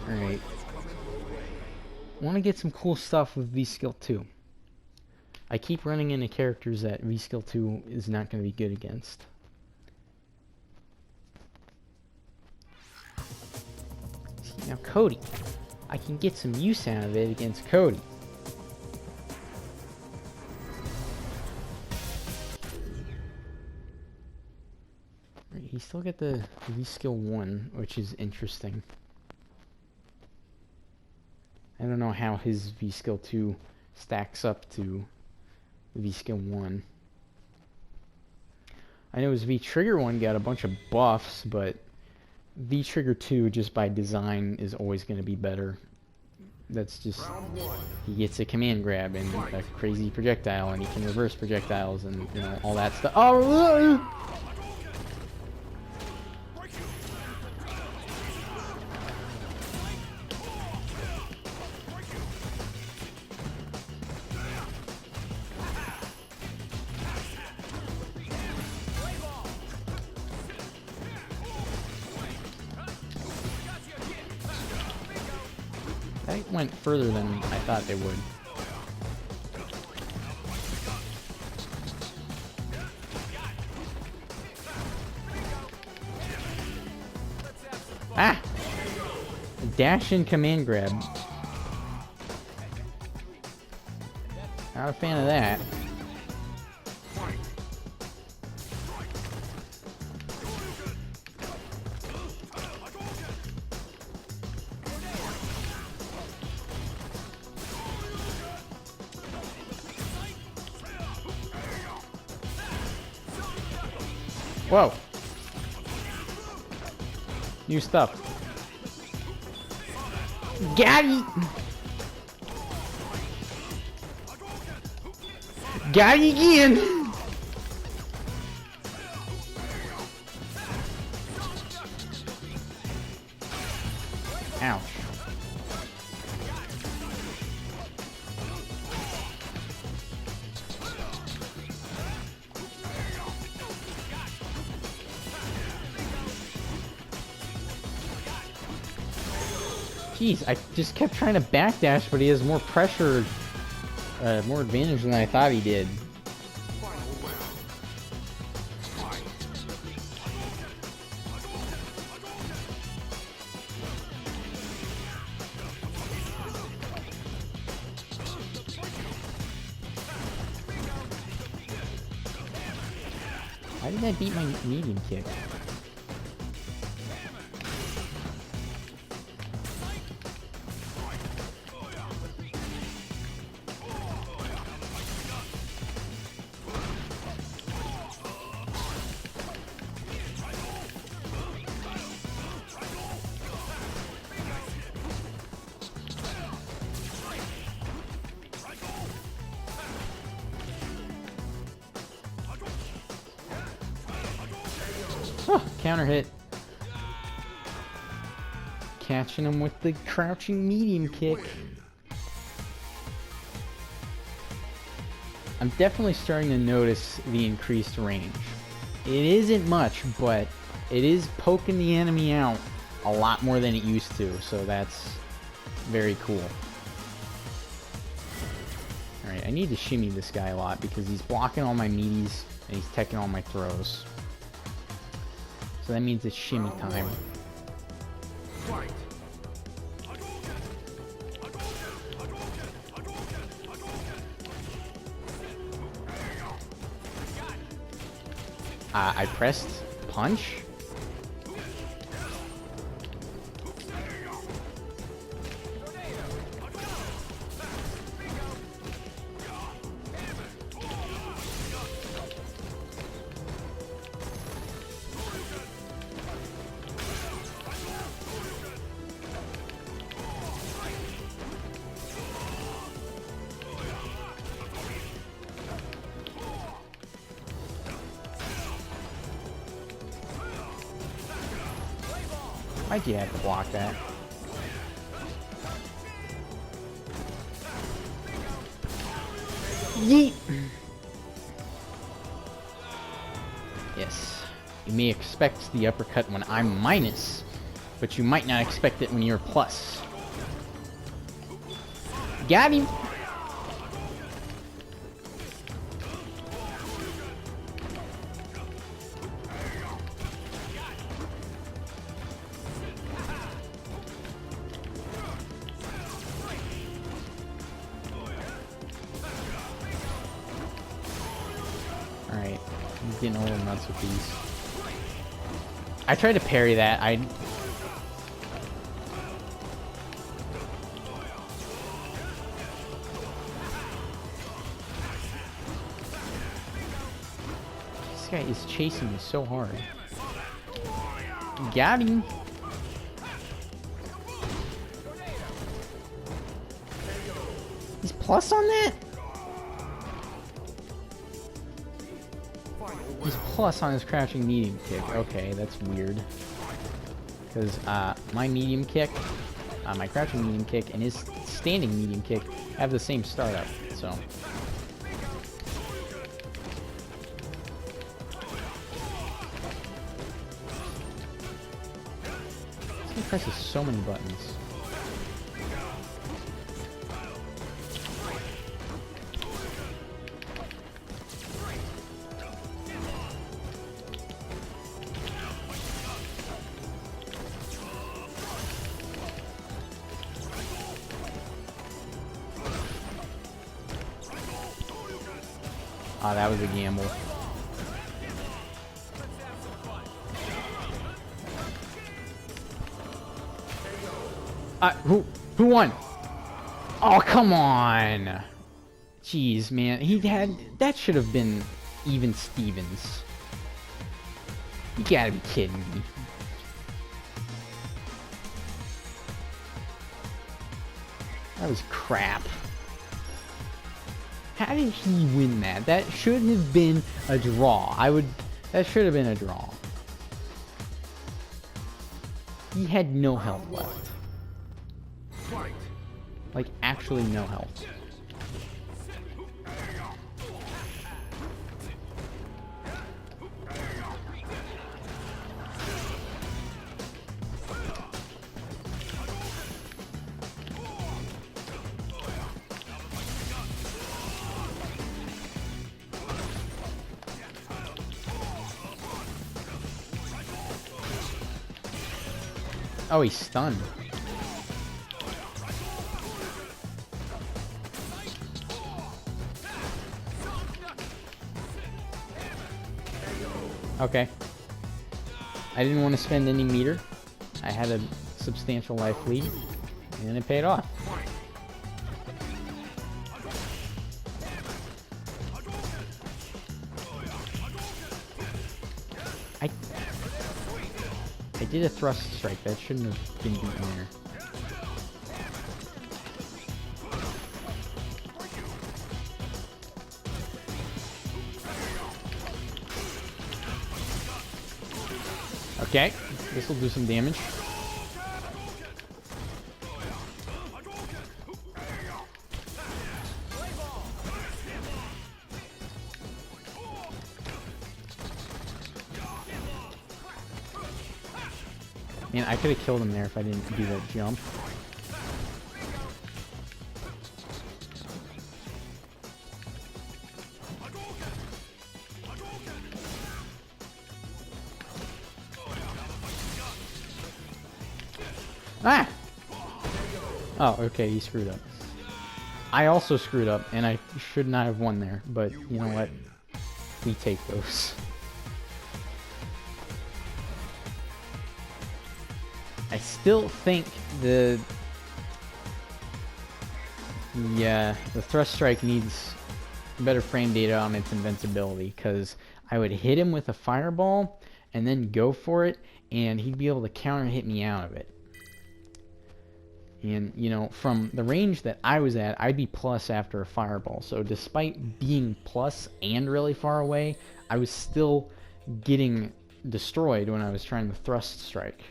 Alright. Want to get some cool stuff with V-Skill 2. I keep running into characters that V-Skill 2 is not going to be good against. See, now Cody. I can get some use out of it against Cody. He still got the V-Skill 1, which is interesting. I don't know how his V-Skill 2 stacks up to V-Skill 1. I know his V-Trigger 1 got a bunch of buffs, but V-Trigger 2, just by design, is always going to be better. That's just... He gets a command grab and a crazy projectile, and he can reverse projectiles and, you know, all that stuff. Oh! That went further than I thought they would. Ah! Dash and command grab. Not a fan of that. Whoa! New stuff. Got it! Got it again! Ouch. Jeez, I just kept trying to backdash, but he has more pressure, more advantage than I thought he did. Why did I beat my medium kick? Oh, counter hit. Catching him with the crouching medium kick. I'm definitely starting to notice the increased range. It isn't much, but it is poking the enemy out a lot more than it used to, so that's very cool. Alright, I need to shimmy this guy a lot because he's blocking all my meaties and he's teching all my throws. So that means it's shimmy time. I pressed punch. Why'd you have to block that? Yeet! Yes. You may expect the uppercut when I'm minus But you might not expect it when you're plus. Got him! Alright, I'm getting a little nuts with these. I tried to parry that. This guy is chasing me so hard. Got him. He's plus on that? He's plus on his crouching medium kick. Okay, that's weird. Because my medium kick, my crouching medium kick, and his standing medium kick have the same startup. So. This guy presses so many buttons. Ah, that was a gamble. Who won? Oh, come on. Jeez, man. That should have been even Stevens. You gotta be kidding me. That was crap. How did he win that? That should have been a draw. That should have been a draw. He had no health left. Like, actually no health. Oh, he's stunned. Okay. I didn't want to spend any meter. I had a substantial life lead, and it paid off. I did a thrust strike. That shouldn't have been beaten there. Okay, this will do some damage. Man, I could have killed him there if I didn't do that jump. Ah! Oh, okay, he screwed up. I also screwed up, and I should not have won there, but you know what? We take those. I still think the thrust strike needs better frame data on its invincibility, because I would hit him with a fireball and then go for it, and he'd be able to counter hit me out of it. And, you know, from the range that I was at, I'd be plus after a fireball. So despite being plus and really far away, I was still getting destroyed when I was trying to thrust strike.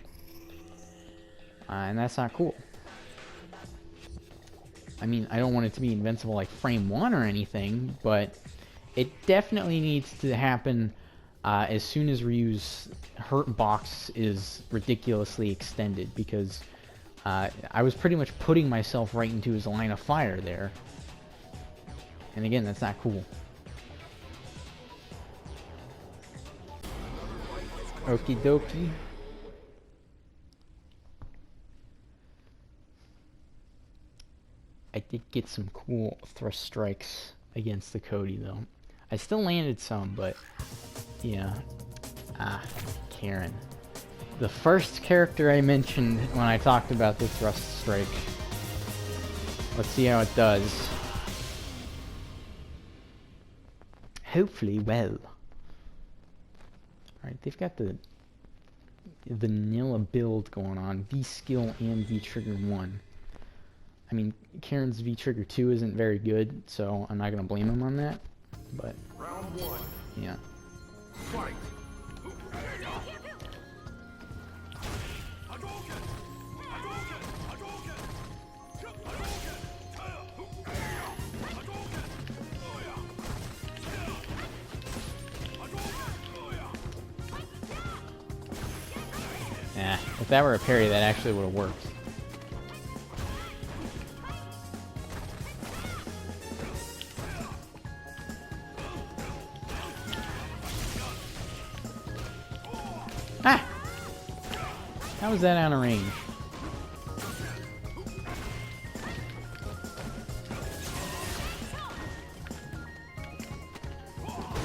And that's not cool. I mean, I don't want it to be invincible like frame 1 or anything, but it definitely needs to happen as soon as Ryu's hurt box is ridiculously extended, because I was pretty much putting myself right into his line of fire there. And again, that's not cool. Okie dokie. I did get some cool thrust strikes against the Cody, though. I still landed some, but yeah. Karin. The first character I mentioned when I talked about the thrust strike. Let's see how it does. Hopefully well. Alright, they've got the vanilla build going on. V-skill and V-trigger 1. I mean, Karin's V-trigger 2 isn't very good, so I'm not going to blame him on that. But, round 1. Yeah. Fight. If that were a parry, that actually would have worked. Ah! How was that out of range?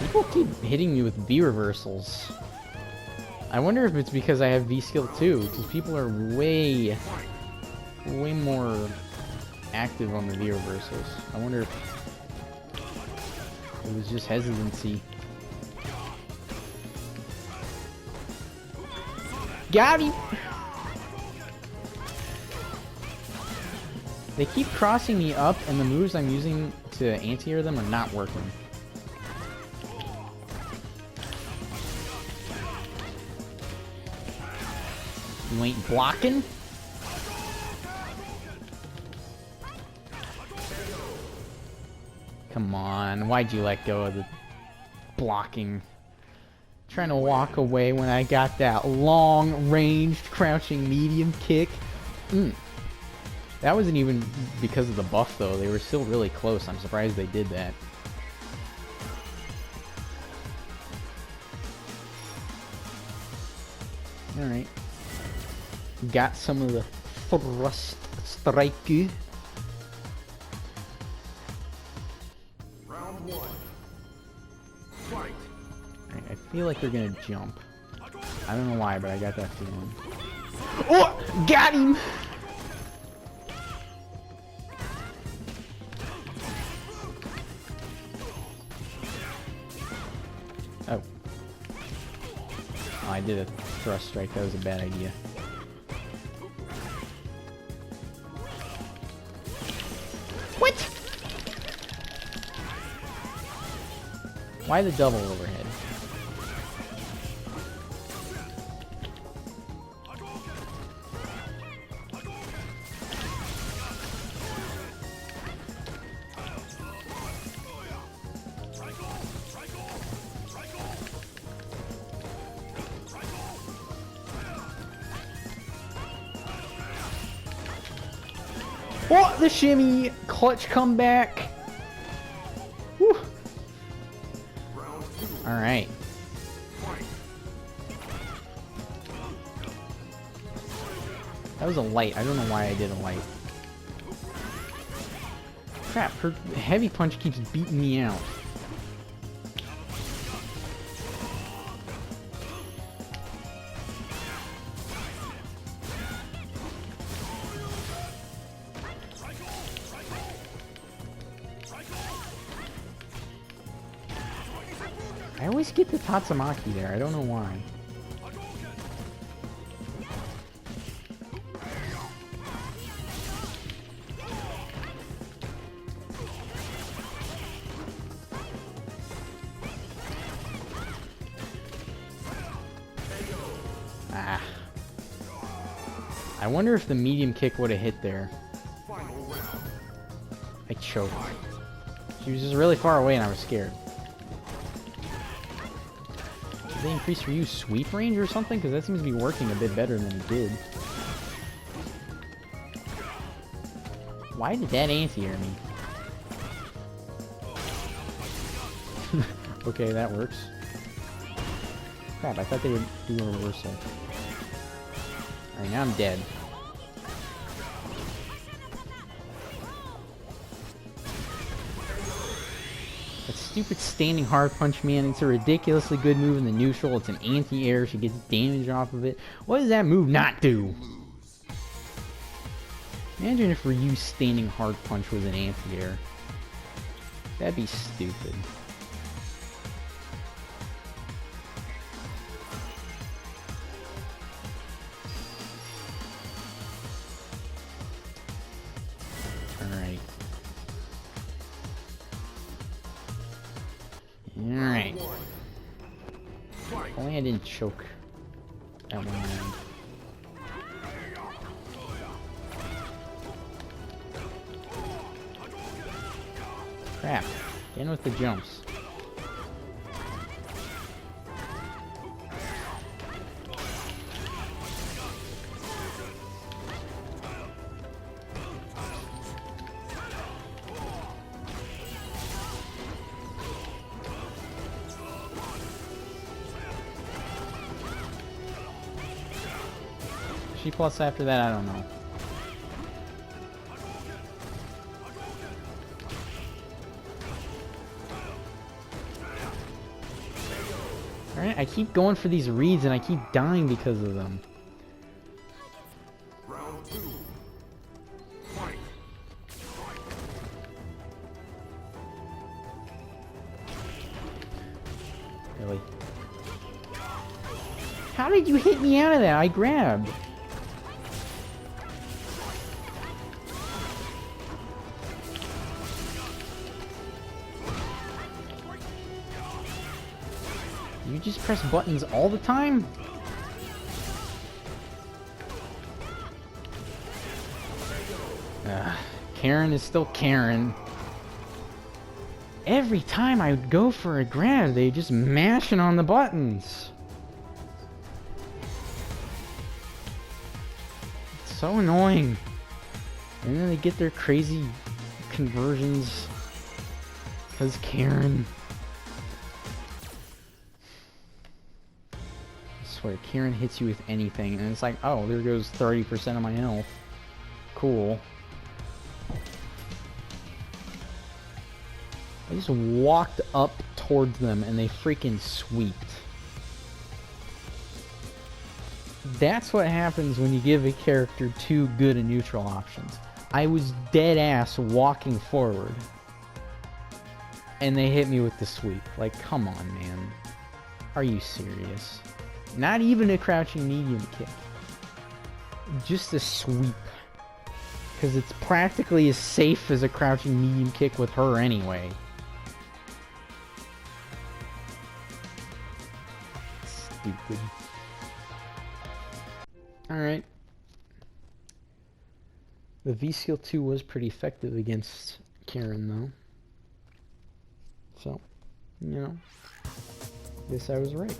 People keep hitting me with V reversals. I wonder if it's because I have V-skill too, because people are way more active on the V reversals. I wonder if it was just hesitancy. Got him! They keep crossing me up, and the moves I'm using to anti-air them are not working. You ain't blocking? Come on, why'd you let go of the blocking? Trying to walk away when I got that long-ranged crouching medium kick. That wasn't even because of the buff, though. They were still really close. I'm surprised they did that. Alright. Got some of the thrust strike. Round 1. Fight. Right, I feel like they're gonna jump. I don't know why, but I got that feeling. Oh! Got him! Oh. Oh, I did a thrust strike. That was a bad idea. What? Why the double overhead? Oh, the shimmy! Clutch comeback! Woo! Alright. That was a light. I don't know why I did a light. Crap, her heavy punch keeps beating me out. I always get the Tatsumaki there. I don't know why. Ah. I wonder if the medium kick would have hit there. I choked. She was just really far away and I was scared. Did they increase for you sweep range or something? Because that seems to be working a bit better than it did. Why did that anti-air me? Okay, that works. Crap, I thought they would do a reversal. Alright, now I'm dead. That stupid standing hard punch, man, it's a ridiculously good move in the neutral. It's an anti-air, she gets damage off of it. What does that move not do? Imagine if Ryu's standing hard punch was an anti-air. That'd be stupid. Alright. Alright. Only I didn't choke at one end. Crap. In with the jumps. She plus after that, I don't know. Alright, I keep going for these reads and I keep dying because of them. Round 2. Fight. Really? How did you hit me out of that? I grabbed. You just press buttons all the time? Karin is still Karin. Every time I would go for a grab, they just mashing on the buttons. It's so annoying. And then they get their crazy conversions. Because Karin. I swear, Karin hits you with anything, and it's like, oh, there goes 30% of my health. Cool. I just walked up towards them and they freaking sweeped. That's what happens when you give a character too good a neutral options. I was dead ass walking forward and they hit me with the sweep. Like, come on, man. Are you serious? Not even a crouching medium kick. Just a sweep. Because it's practically as safe as a crouching medium kick with her anyway. Stupid. Alright. The V-Skill 2 was pretty effective against Karin, though. So, you know. Guess I was right.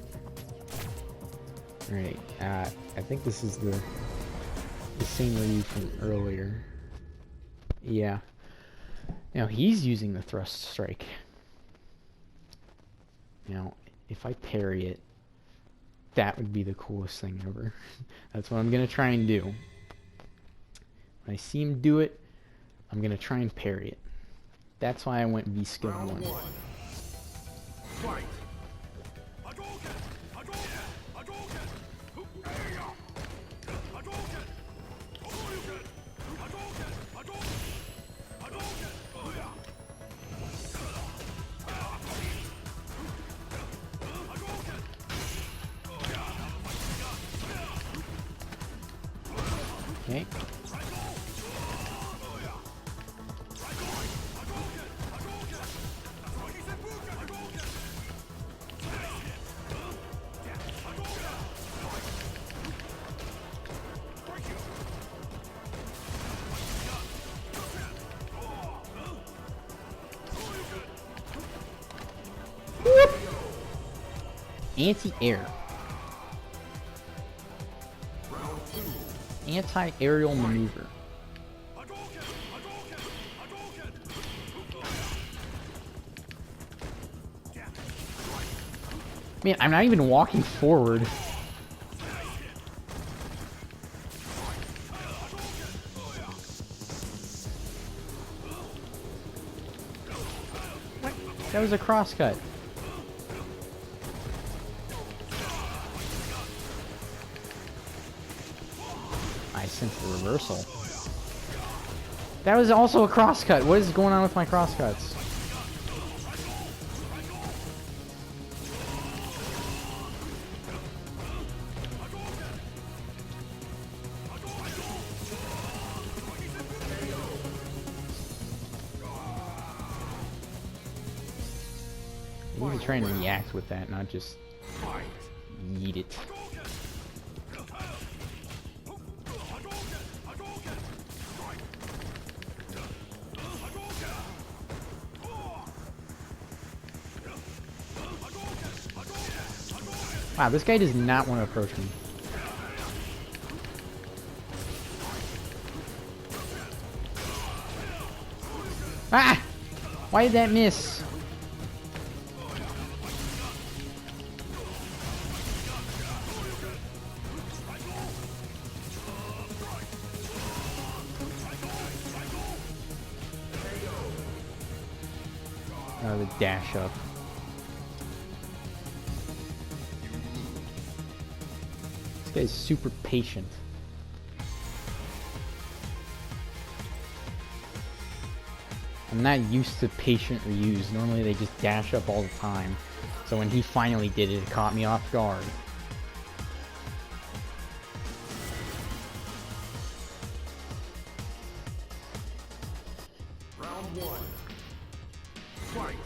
Alright, I think this is the same Ryu from earlier. Yeah. Now, he's using the thrust strike. Now, if I parry it, that would be the coolest thing ever. That's what I'm going to try and do. When I see him do it, I'm going to try and parry it. That's why I went V-Skill 1. Fight. Okay. Anti-air. Anti-aerial maneuver. Man, I'm not even walking forward. What? That was a crosscut. I sense the reversal. That was also a crosscut. What is going on with my crosscuts? We need to try and react with that, not just yeet it. Wow, this guy does not want to approach me. Ah! Why did that miss? Oh, the dash up. This guy's super patient. I'm not used to patient reuse. Normally they just dash up all the time. So when he finally did it, it caught me off guard. Round one. Fight.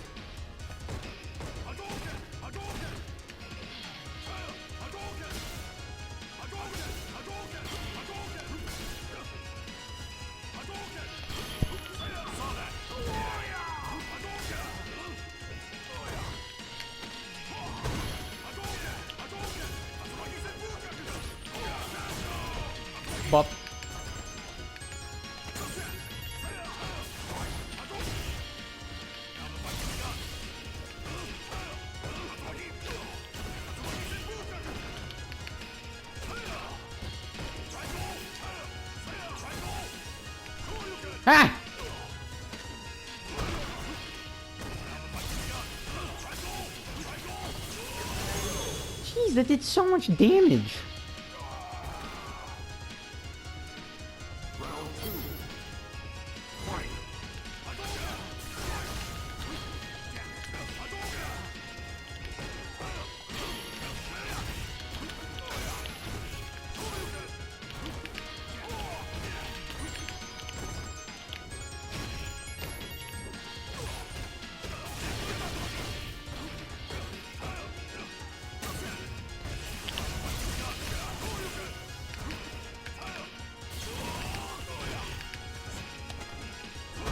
Bop. Ah! Jeez, that did so much damage. Round two. Fight.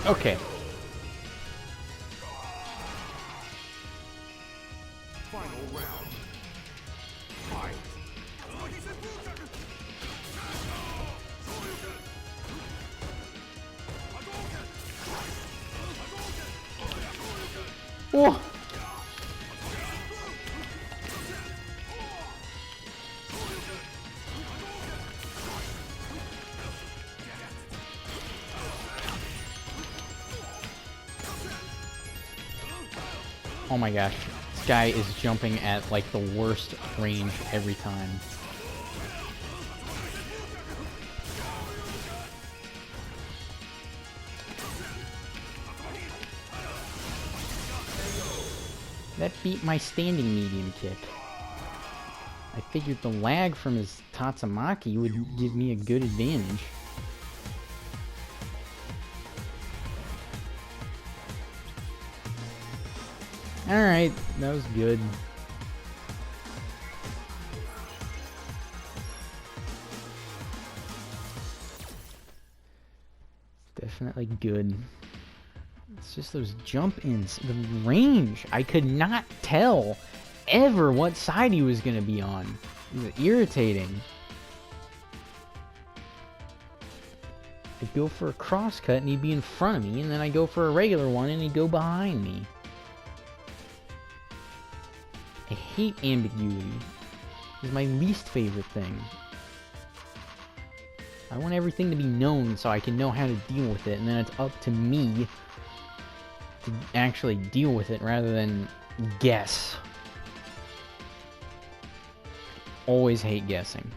Okay. Final round. Fight. Whoa. Oh my gosh, this guy is jumping at like the worst range every time. That beat my standing medium kick. I figured the lag from his Tatsumaki would give me a good advantage. Alright, that was good. Definitely good. It's just those jump ins. The range. I could not tell ever what side he was gonna be on. It was irritating. I'd go for a cross cut and he'd be in front of me, and then I go for a regular one and he'd go behind me. I hate ambiguity. It's my least favorite thing. I want everything to be known so I can know how to deal with it, and then it's up to me to actually deal with it rather than guess. Always hate guessing.